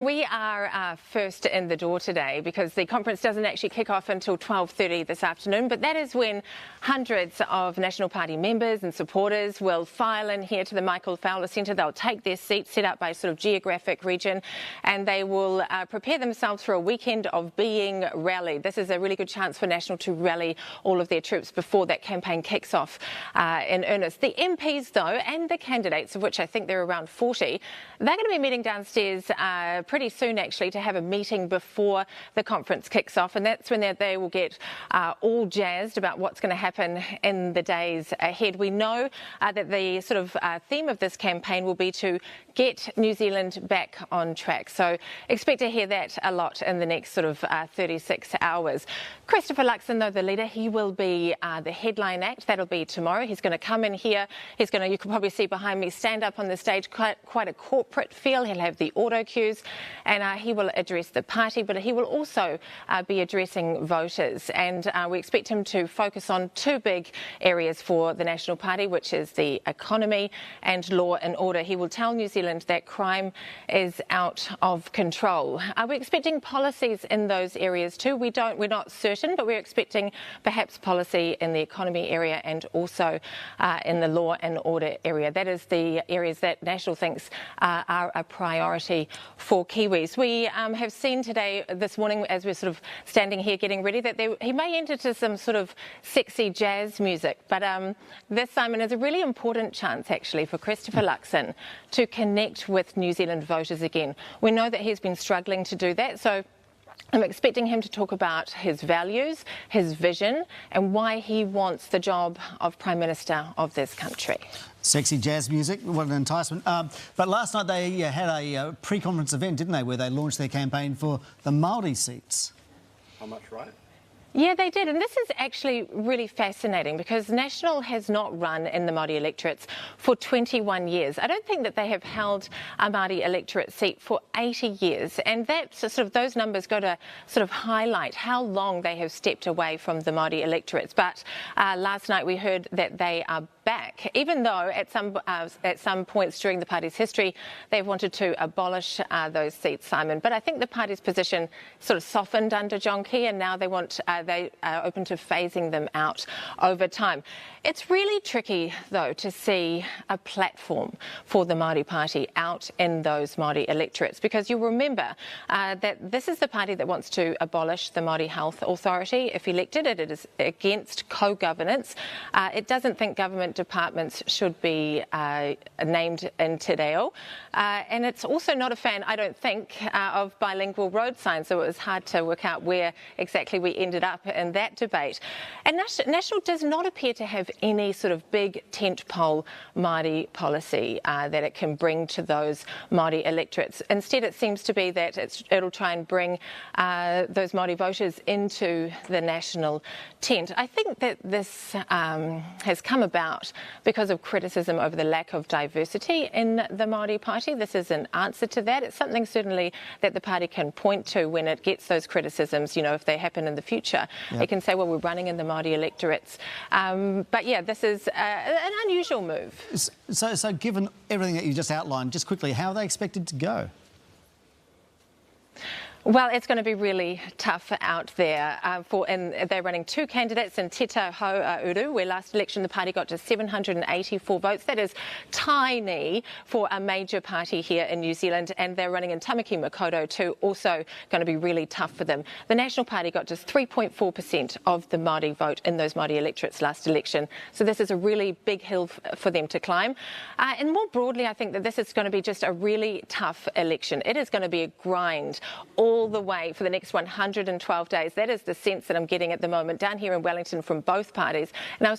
We are first in the door today because the conference doesn't actually kick off until 12:30 this afternoon, but that is when hundreds of National Party members and supporters will file in here to the Michael Fowler Centre. They'll take their seats set up by sort of geographic region, and they will prepare themselves for a weekend of being rallied. This is a really good chance for National to rally all of their troops before that campaign kicks off in earnest. The MPs, though, and the candidates, of which I think there are around 40, they're going to be meeting downstairs pretty soon, actually, to have a meeting before the conference kicks off, and that's when they will get all jazzed about what's going to happen in the days ahead. We know that the sort of theme of this campaign will be to get New Zealand back on track, so expect to hear that a lot in the next sort of 36 hours. Christopher Luxon, though, the leader, he will be the headline act. That'll be tomorrow. He's going to come in here. He's going to, you can probably see behind me, stand up on the stage, quite a corporate feel. He'll have the auto cues, and he will address the party, but he will also be addressing voters. And we expect him to focus on two big areas for the National Party, which is the economy and law and order. He will tell New Zealand that crime is out of control. We're expecting policies in those areas too. We're not certain, but we're expecting perhaps policy in the economy area and also in the law and order area. That is the areas that National thinks are a priority for Kiwis. We have seen today, this morning, as we're sort of standing here getting ready, that he may enter to some sort of sexy jazz music. But this, Simon, is a really important chance, actually, for Christopher Luxon to connect with New Zealand voters again. We know that he's been struggling to do that, so I'm expecting him to talk about his values, his vision, and why he wants the job of Prime Minister of this country. Sexy jazz music, what an enticement. But last night they had a pre-conference event, didn't they, where they launched their campaign for the Māori seats. How much, right? Yeah, they did, and this is actually really fascinating because National has not run in the Māori electorates for 21 years. I don't think that they have held a Māori electorate seat for 80 years, and that sort of those numbers go to sort of highlight how long they have stepped away from the Māori electorates. But last night we heard that they are back, even though at some points during the party's history they've wanted to abolish those seats, Simon. But I think the party's position sort of softened under John Key, and now they are open to phasing them out over time. It's really tricky, though, to see a platform for the Māori Party out in those Māori electorates, because you'll remember that this is the party that wants to abolish the Māori Health Authority. If elected, it is against co-governance. It doesn't think government departments should be named in Te Reo. And it's also not a fan, I don't think, of bilingual road signs, so it was hard to work out where exactly we ended up in that debate. And National does not appear to have any sort of big tentpole Māori policy that it can bring to those Māori electorates. Instead, it seems to be that it'll try and bring those Māori voters into the National tent. I think that this has come about because of criticism over the lack of diversity in the Māori Party. This is an answer to that. It's something certainly that the party can point to when it gets those criticisms, you know, if they happen in the future. Yep. It can say, well, we're running in the Māori electorates. But yeah, this is an unusual move. So given everything that you just outlined, just quickly, how are they expected to go? Well, it's going to be really tough out there. And they're running two candidates in Te Tauhou Uru, where last election the party got to 784 votes. That is tiny for a major party here in New Zealand. And they're running in Tamaki Makaurau too, also going to be really tough for them. The National Party got just 3.4% of the Māori vote in those Māori electorates last election. So this is a really big hill for them to climb. And more broadly, I think that this is going to be just a really tough election. It is going to be a grind all the way for the next 112 days. That is the sense that I'm getting at the moment down here in Wellington from both parties. And I was